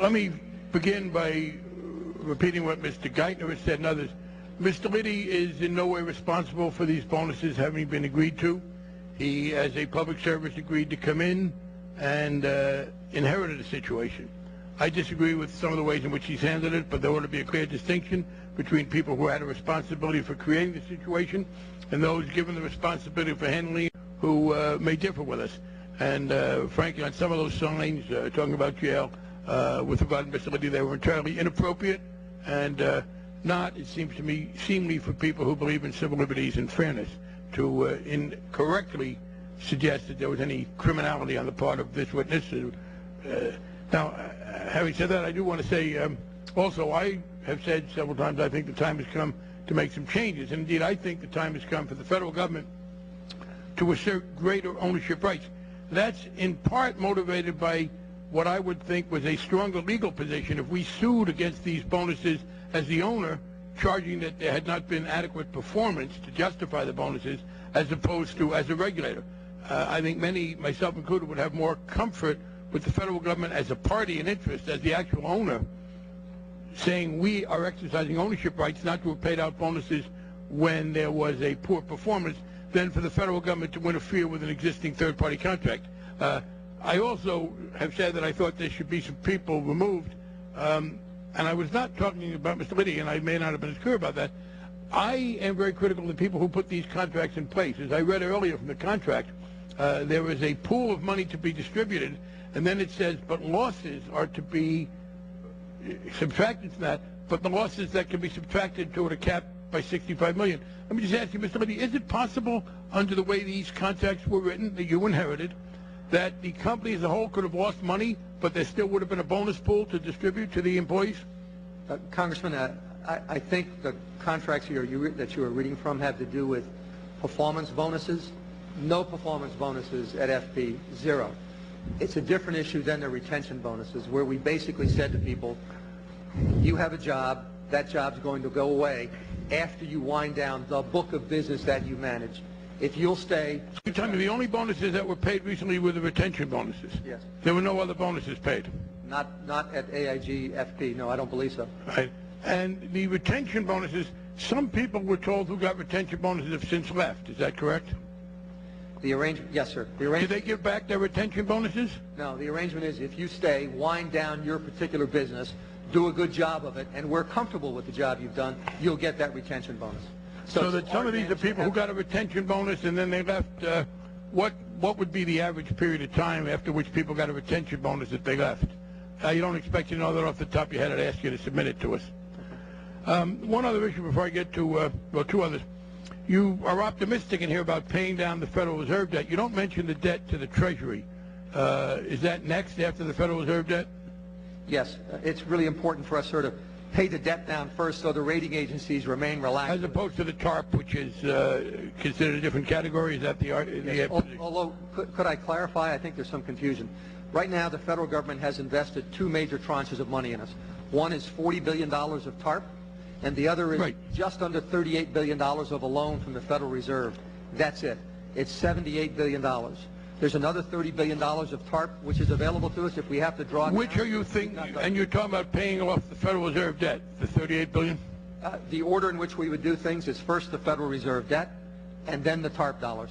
Let me begin by repeating what Mr. Geithner has said and others. Mr. Liddy is in no way responsible for these bonuses having been agreed to. He, as a public service, agreed to come in and inherited a situation. I disagree with some of the ways in which he's handled it, but there ought to be a clear distinction between people who had a responsibility for creating the situation and those given the responsibility for handling it who may differ with us. And frankly, on some of those signs talking about jail, with regard to Mr. Liddy, they were entirely inappropriate and not, it seems to me, seemly for people who believe in civil liberties and fairness to incorrectly suggest that there was any criminality on the part of this witness. Now, having said that, I do want to say also I have said several times I think the time has come to make some changes. And indeed, I think the time has come for the federal government to assert greater ownership rights. That's in part motivated by what I would think was a stronger legal position if we sued against these bonuses as the owner, charging that there had not been adequate performance to justify the bonuses, as opposed to as a regulator. I think many, myself included, would have more comfort with the federal government as a party in interest, as the actual owner, saying we are exercising ownership rights not to have paid out bonuses when there was a poor performance, than for the federal government to interfere with an existing third-party contract. I also have said that I thought there should be some people removed, and I was not talking about Mr. Liddy, and I may not have been as clear about that. I am very critical of the people who put these contracts in place. As I read earlier from the contract, there is a pool of money to be distributed, and then it says, but losses are to be subtracted from that, but the losses that can be subtracted toward a cap by $65 million. Let me just ask you, Mr. Liddy, is it possible, under the way these contracts were written, that you inherited, that the company as a whole could have lost money, but there still would have been a bonus pool to distribute to the employees? Congressman, I think the contracts that you are reading from have to do with performance bonuses. No performance bonuses at FP, zero. It's a different issue than the retention bonuses, where we basically said to people, you have a job, that job's going to go away after you wind down the book of business that you manage. If you'll stay... You're telling me the only bonuses that were paid recently were the retention bonuses? Yes. There were no other bonuses paid? Not at AIG FP, no, I don't believe so. Right. And the retention bonuses, some people were told who got retention bonuses have since left, is that correct? The arrangement, yes, sir. Did they give back their retention bonuses? No, the arrangement is if you stay, wind down your particular business, do a good job of it, and we're comfortable with the job you've done, you'll get that retention bonus. So that some of these are people who got a retention bonus and then they left. What would be the average period of time after which people got a retention bonus if they left? You don't expect to know that off the top of your head. I'd ask you to submit it to us. One other issue before I get to, well, two others. You are optimistic in here about paying down the Federal Reserve debt. You don't mention the debt to the Treasury. Is that next after the Federal Reserve debt? Yes. It's really important for us sort of pay the debt down first so the rating agencies remain relaxed. As opposed to the TARP, which is considered a different category? Is that the yes. Although, could I clarify? I think there's some confusion. Right now, the federal government has invested two major tranches of money in us. One is $40 billion of TARP, and the other is just under $38 billion of a loan from the Federal Reserve. That's it. It's $78 billion. There's another $30 billion of TARP, which is available to us if we have to draw it. Which are you thinking, and you're talking about paying off the Federal Reserve debt, the $38 billion? The order in which we would do things is first the Federal Reserve debt, and then the TARP dollars.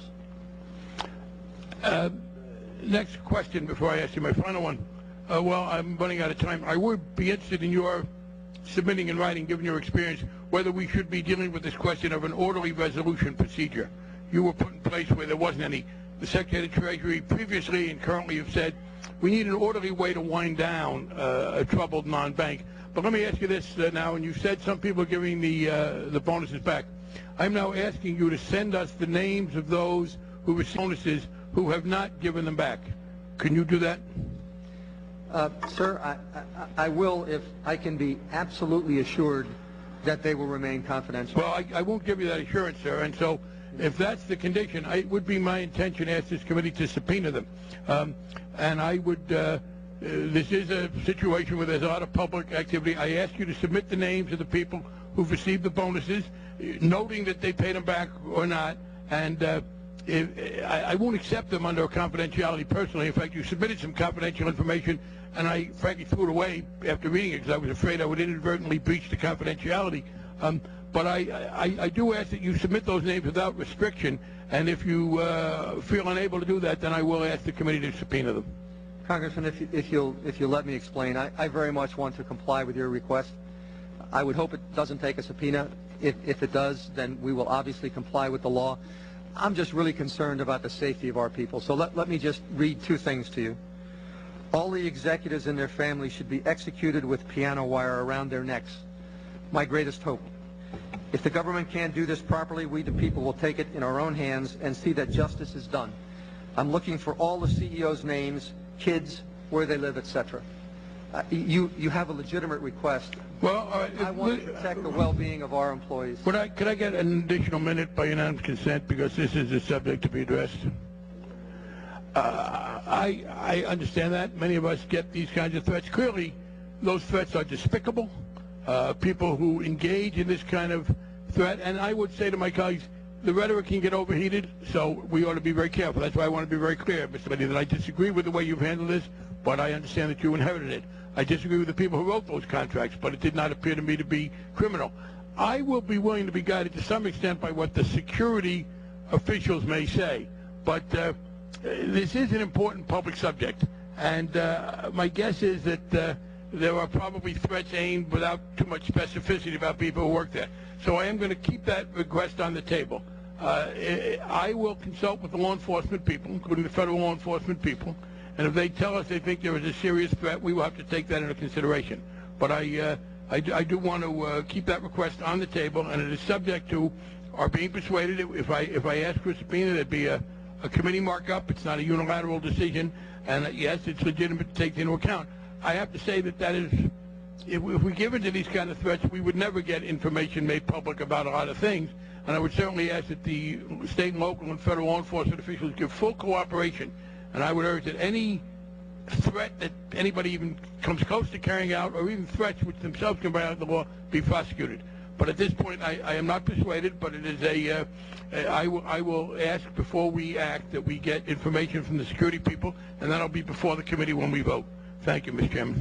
Next question before I ask you my final one. Well, I'm running out of time. I would be interested in your submitting in writing, given your experience, whether we should be dealing with this question of an orderly resolution procedure. You were put in place where there wasn't any. The Secretary of the Treasury previously and currently have said we need an orderly way to wind down a troubled non-bank. But let me ask you this now, and you said some people are giving the bonuses back. I'm now asking you to send us the names of those who received bonuses who have not given them back. Can you do that? Sir, I will if I can be absolutely assured that they will remain confidential. Well, I won't give you that assurance, sir, and so if that's the condition, it would be my intention to ask this committee to subpoena them. And I would, this is a situation where there's a lot of public activity. I ask you to submit the names of the people who've received the bonuses, noting that they paid them back or not, and I won't accept them under confidentiality personally. In fact, you submitted some confidential information, and I frankly threw it away after reading it because I was afraid I would inadvertently breach the confidentiality. But I do ask that you submit those names without restriction, and if you feel unable to do that, then I will ask the committee to subpoena them. Congressman, if you'll let me explain, I very much want to comply with your request. I would hope it doesn't take a subpoena. If it does, then we will obviously comply with the law. I'm just really concerned about the safety of our people. So let me just read two things to you. All the executives and their families should be executed with piano wire around their necks. My greatest hope. If the government can't do this properly, we the people will take it in our own hands and see that justice is done. I'm looking for all the CEOs' names, kids, where they live, etc. You have a legitimate request. Well, I want to protect the well-being of our employees. Could I get an additional minute by unanimous consent, because this is a subject to be addressed? I understand that. Many of us get these kinds of threats. Clearly, those threats are despicable. People who engage in this kind of threat, and I would say to my colleagues, the rhetoric can get overheated, so we ought to be very careful. That's why I want to be very clear, Mr. Liddy, that I disagree with the way you've handled this, but I understand that you inherited it. I disagree with the people who wrote those contracts, but it did not appear to me to be criminal. I will be willing to be guided to some extent by what the security officials may say, but this is an important public subject, and my guess is that there are probably threats aimed without too much specificity about people who work there. So I am going to keep that request on the table. I will consult with the law enforcement people, including the federal law enforcement people, and if they tell us they think there is a serious threat, we will have to take that into consideration. But I do want to keep that request on the table, and it is subject to our being persuaded. If I ask for a subpoena, there'd be a committee markup. It's not a unilateral decision, and yes, it's legitimate to take into account. I have to say that is, if we give in to these kind of threats, we would never get information made public about a lot of things, and I would certainly ask that the state and local and federal law enforcement officials give full cooperation. And I would urge that any threat that anybody even comes close to carrying out, or even threats which themselves can violate the law, be prosecuted. But at this point, I am not persuaded, but it is I will ask before we act that we get information from the security people, and that'll be before the committee when we vote. Thank you, Mr. Chairman.